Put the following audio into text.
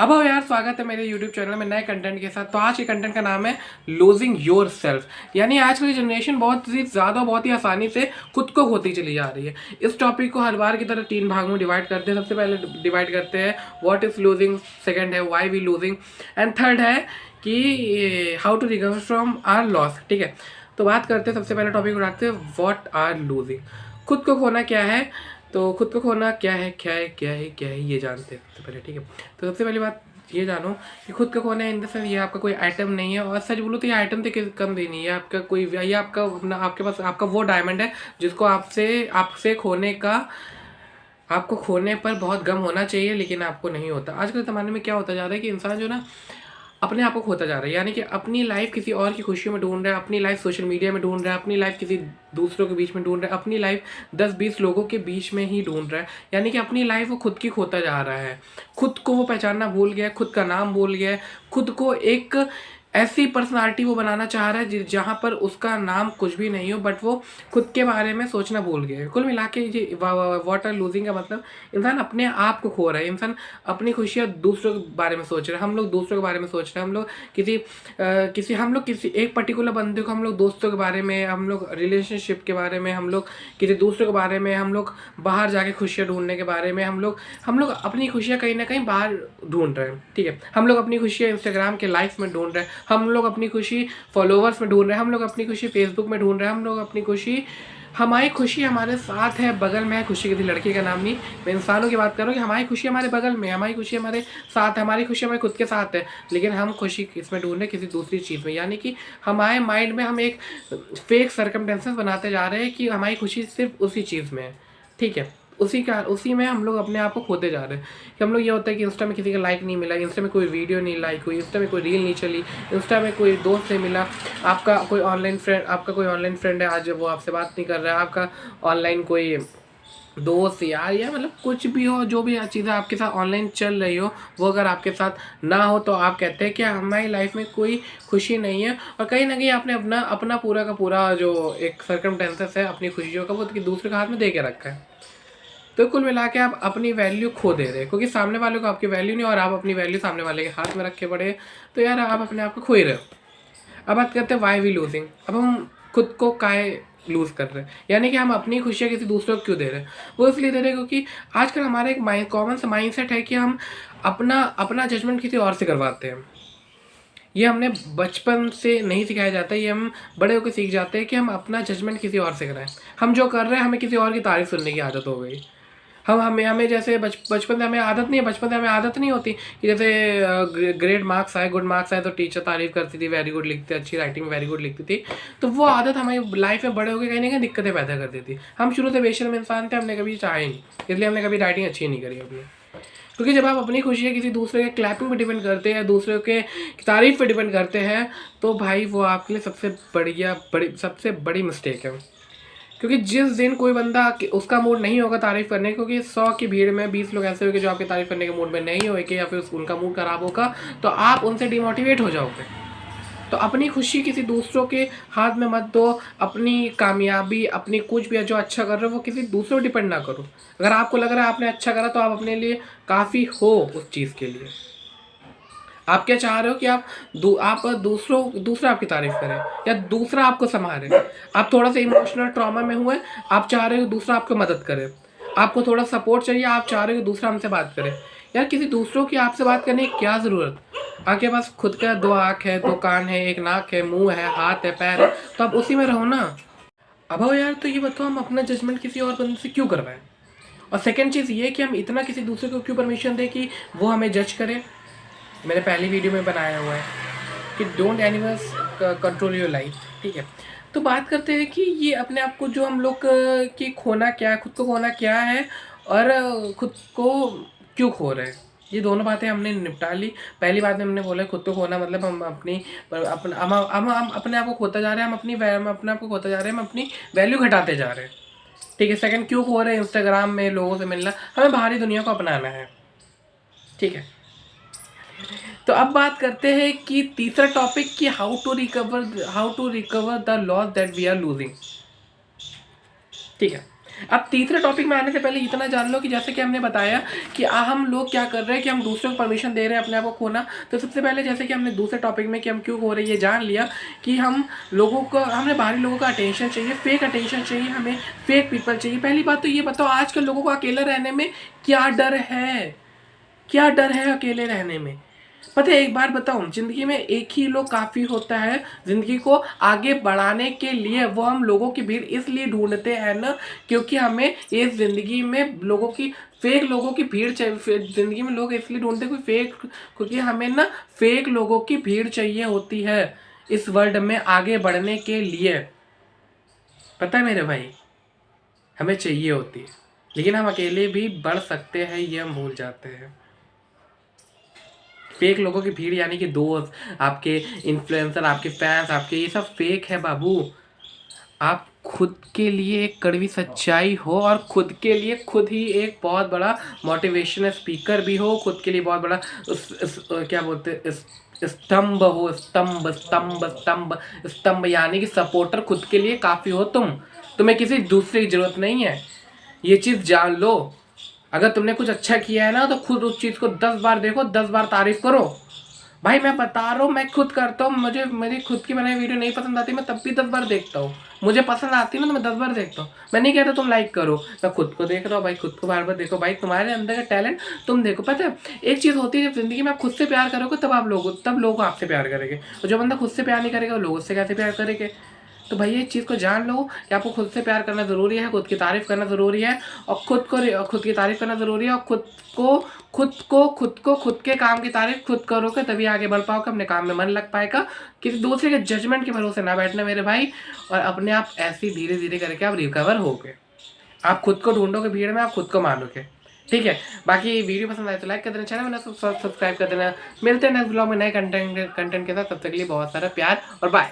अब यार स्वागत है मेरे YouTube चैनल में नए कंटेंट के साथ। तो आज के कंटेंट का नाम है लूजिंग योर सेल्फ, यानी आजकल की जनरेशन बहुत ही ज़्यादा बहुत ही आसानी से खुद को खोती चली जा रही है। इस टॉपिक को हर बार की तरह 3 भागों में डिवाइड करते हैं। सबसे पहले डिवाइड करते हैं व्हाट इज़ लूजिंग, सेकंड है why we losing, and third है कि how to recover from our loss. ठीक है, तो बात करते हैं, सबसे पहले टॉपिक उठाते हैं व्हाट आर लूजिंग। खुद को खोना क्या है, तो खुद को खोना क्या है ये जानते हैं सबसे पहले। ठीक है, तो सबसे पहली बात ये जानो कि खुद को खोना इन द सेंस ये आपका कोई आइटम नहीं है, और सच बोलो तो ये आइटम से कम भी नहीं है आपका कोई, ये आपका अपना आपके पास आपका वो डायमंड है जिसको आपसे खोने का आपको खोने पर बहुत गम होना चाहिए, लेकिन आपको नहीं होता। आजकल के ज़माने में क्या होता जा रहा है कि इंसान जो ना अपने आप को खोता जा रहा है, यानी कि अपनी लाइफ किसी और की खुशियों में ढूंढ रहा है, अपनी लाइफ सोशल मीडिया में ढूंढ रहा है, अपनी लाइफ किसी दूसरों के बीच में ढूंढ रहा है, अपनी लाइफ 10-20 लोगों के बीच में ही ढूंढ रहा है, यानी कि अपनी लाइफ वो खुद की खोता जा रहा है। खुद को वो पहचानना भूल गया है, खुद का नाम भूल गया है, खुद को एक ऐसी पर्सनालिटी वो बनाना चाह रहा है जहाँ पर उसका नाम कुछ भी नहीं हो, बट वो खुद के बारे में सोचना भूल गया है। कुल मिला के ये व्हाट आर लूजिंग का मतलब इंसान अपने आप को खो रहा है, इंसान अपनी खुशियाँ दूसरों के बारे में सोच रहे हैं। हम लोग दूसरों के बारे में सोच रहे हैं, हम लोग किसी एक पर्टिकुलर बंदे को, हम लोग दोस्तों के बारे में, हम लोग रिलेशनशिप के बारे में, हम लोग किसी दूसरे के बारे में, हम लोग बाहर जाके खुशियाँ ढूंढने के बारे में, हम लोग अपनी खुशियाँ कहीं ना कहीं बाहर ढूंढ रहे हैं। ठीक है, हम लोग अपनी खुशियाँ इंस्टाग्राम के लाइफ में ढूंढ रहे हैं, हम लोग अपनी खुशी फॉलोवर्स में ढूंढ रहे हैं, हम लोग अपनी खुशी फेसबुक में ढूंढ रहे हैं, हम लोग अपनी खुशी, हमारी खुशी हमारे साथ है, बगल में है। खुशी किसी लड़की का नाम नहीं, मैं इंसानों की बात कर रहा हूँ कि हमारी खुशी हमारे बगल में है, हमारी खुशी हमारे साथ है, हमारी खुशी हमारे खुद के साथ है, लेकिन हम खुशी किसमें ढूंढ रहे हैं, किसी दूसरी चीज़ में। यानी कि हमारे माइंड में हम एक फेक सर्कमटेंसेस बनाते जा रहे हैं कि हमारी खुशी सिर्फ उसी चीज़ में है। ठीक है, उसी में हम लोग अपने आप को खोते जा रहे हैं। कि हम लोग ये होता है कि इंस्टा में किसी का लाइक नहीं मिला, इंस्टा में कोई वीडियो नहीं लाइक हुई, इंस्टा में कोई रील नहीं चली, इंस्टा में कोई दोस्त नहीं मिला, आपका कोई ऑनलाइन फ्रेंड है, आज वो आपसे बात नहीं कर रहा है, आपका ऑनलाइन कोई दोस्त यार या मतलब कुछ भी हो, जो भी चीज़ें आपके साथ ऑनलाइन चल रही हो, वो अगर आपके साथ ना हो तो आप कहते हैं कि हमारी लाइफ में कोई खुशी नहीं है। और कहीं ना कहीं आपने अपना अपना पूरा का पूरा जो एक सर्कमटेंसेस है अपनी खुशियों का, वो दूसरे के हाथ में दे के रखा है। तो कुल मिला के आप अपनी वैल्यू खो दे रहे हैं, क्योंकि सामने वाले को आपकी वैल्यू नहीं, और आप अपनी वैल्यू सामने वाले के हाथ में रख के पड़े, तो यार आप अपने आप को खो ही रहे हो। अब बात करते हैं वाई वी लूजिंग। अब हम खुद को काहे लूज़ कर रहे हैं, यानी कि हम अपनी खुशियाँ किसी दूसरे को क्यों दे रहे हैं। वो इसलिए दे रहे हैं क्योंकि आजकल हमारा एक कॉमन सा माइंड सेट है कि हम अपना जजमेंट किसी और से करवाते हैं। ये हमने बचपन से नहीं सिखाया जाता, ये हम बड़े होकर सीख जाते हैं कि हम अपना जजमेंट किसी और से कराएं। हम जो कर रहे हैं, हमें किसी और की तारीफ सुनने की आदत हो गई। हमें जैसे बचपन से हमें आदत नहीं है, बचपन से हमें आदत नहीं होती कि जैसे ग्रेड मार्क्स आए, गुड मार्क्स आए तो टीचर तारीफ करती थी, वेरी गुड लिखती, अच्छी राइटिंग वेरी गुड लिखती थी। तो वो आदत हमारी लाइफ में बड़े होकर कहीं ना कहीं दिक्कतें पैदा करती थी। हम शुरू से बेशर्म इंसान थे, हमने कभी चाहे नहीं, इसलिए हमने कभी राइटिंग अच्छी नहीं करी अपनी। क्योंकि जब आप अपनी खुशियाँ किसी दूसरे के क्लैपिंग पे डिपेंड करते हैं, दूसरे के तारीफ पे डिपेंड करते हैं, तो भाई वो आपके लिए सबसे बड़ी मिस्टेक है। क्योंकि जिस दिन कोई बंदा उसका मूड नहीं होगा तारीफ़ करने, क्योंकि 100 की भीड़ में 20 लोग ऐसे होंगे जो आपकी तारीफ़ करने के मूड में नहीं होंगे, या फिर उनका मूड ख़राब होगा, तो आप उनसे डिमोटिवेट हो जाओगे। तो अपनी खुशी किसी दूसरों के हाथ में मत दो, अपनी कामयाबी, अपनी कुछ भी जो अच्छा कर रहे हो वो किसी दूसरे पर डिपेंड ना करो। अगर आपको लग रहा है आपने अच्छा करा, तो आप अपने लिए काफ़ी हो उस चीज़ के लिए। आप क्या चाह रहे हो कि आप दूसरा आपकी तारीफ करे, या दूसरा आपको संभाले। आप थोड़ा सा इमोशनल ट्रॉमा में हुए, आप चाह रहे हो दूसरा आपको मदद करे, आपको थोड़ा सपोर्ट चाहिए, आप चाह रहे हो दूसरा हमसे बात करे। यार किसी दूसरों की आपसे बात करने की क्या ज़रूरत। आपके पास खुद का 2 आँख है, 2 कान है, 1 नाक है, मुंह है, हाथ है, पैर है, तो आप उसी में रहो ना। अब आओ यार, तो ये बताओ हम अपना जजमेंट किसी और बंदे से क्यों करवाएं। और सेकेंड चीज़ ये कि हम इतना किसी दूसरे को क्यों परमिशन दें कि वो हमें जज करे। मैंने पहली वीडियो में बनाया हुआ है कि don't animals control your life. ठीक है, तो बात करते हैं कि ये अपने आप को जो हम लोग की खोना क्या है, खुद को खोना क्या है, और खुद को क्यों खो रहे हैं, ये दोनों बातें हमने निपटा ली। पहली बात में हमने बोला खुद को खोना मतलब हम अपने आप को खोता जा रहे हैं, हम अपने आप को खोता जा रहे हैं, हम अपनी वैल्यू घटाते जा रहे हैं। ठीक है, सेकंड क्यों खो रहे हैं, इंस्टाग्राम में लोगों से मिलना, हमें बाहरी दुनिया को अपनाना है। ठीक है, तो अब बात करते हैं कि तीसरा टॉपिक कि how to recover the loss that we are losing. ठीक है, अब तीसरे टॉपिक में आने से पहले इतना जान लो कि जैसे कि हमने बताया कि हम लोग क्या कर रहे हैं कि हम दूसरों को परमिशन दे रहे हैं अपने आप को खोना। तो सबसे पहले जैसे कि हमने दूसरे टॉपिक में कि हम क्यों खो रहे हैं ये जान लिया कि हमने बाहरी लोगों का अटेंशन चाहिए, फेक अटेंशन चाहिए, हमें फेक पीपल चाहिए। पहली बात तो ये बताओ आजकल लोगों को अकेले रहने में क्या डर है? क्या डर है अकेले रहने में? पता है एक बार बताऊं, जिंदगी में एक ही लोग काफी होता है जिंदगी को आगे बढ़ाने के लिए। वो हम लोगों की भीड़ इसलिए ढूंढते हैं ना क्योंकि हमें इस जिंदगी में लोगों की फेक लोगों की भीड़ चाहिए। जिंदगी में लोग इसलिए ढूंढते हैं कोई फेक, क्योंकि हमें ना फेक लोगों की भीड़ चाहिए होती है इस वर्ल्ड में आगे बढ़ने के लिए। पता है मेरे भाई, हमें चाहिए होती है, लेकिन हम अकेले भी बढ़ सकते हैं ये हम भूल जाते हैं। फेक लोगों की भीड़ यानी कि दोस्त, आपके इन्फ्लुएंसर, आपके फैंस, आपके ये सब फेक है बाबू। आप खुद के लिए एक कड़वी सच्चाई हो और खुद के लिए खुद ही एक बहुत बड़ा मोटिवेशनल स्पीकर भी हो, खुद के लिए बहुत बड़ा क्या बोलते हैं स्तंभ हो, स्तंभ स्तंभ स्तंभ स्तंभ यानी कि सपोर्टर खुद के लिए काफ़ी हो। तुम्हें किसी दूसरे की जरूरत नहीं है, ये चीज़ जान लो। अगर तुमने कुछ अच्छा किया है ना तो खुद उस चीज़ को 10 बार देखो, 10 बार तारीफ करो। भाई मैं बता रहा हूँ, मैं खुद करता हूँ, मुझे मेरी खुद की बनाई वीडियो नहीं पसंद आती मैं तब भी 10 बार देखता हूँ। मुझे पसंद आती है ना तो मैं 10 बार देखता हूँ। मैं नहीं कहता तुम लाइक करो, मैं खुद को देख रहा हूँ भाई, खुद को बार बार देखो भाई, तुम्हारे अंदर का टैलेंट तुम देखो। पता है एक चीज़ होती है, जब जिंदगी में आप खुद से प्यार करोगे तब लोग आपसे प्यार करेंगे, और जो बंदा खुद से प्यार नहीं करेगा वो लोग उससे कैसे प्यार करेंगे? तो भाई ये चीज़ को जान लो कि आपको खुद से प्यार करना ज़रूरी है, खुद की तारीफ़ करना ज़रूरी है, और खुद की तारीफ़ करना ज़रूरी है, और खुद के काम की तारीफ खुद करोगे तभी आगे बढ़ पाओगे, अपने काम में मन लग पाएगा। किसी दूसरे के जजमेंट के भरोसे ना बैठना मेरे भाई, और अपने आप ऐसे धीरे धीरे करके आप रिकवर होगे। आप खुद को ढूंढोगे भीड़ में, आप खुद को मानोगे। ठीक है, बाकी वीडियो पसंद आए तो लाइक कर देना, चैनल में सब्सक्राइब कर देना। मिलते हैं नेक्स्ट ब्लॉग में नए कंटेंट के साथ, तब तक के लिए बहुत सारा प्यार और बाय।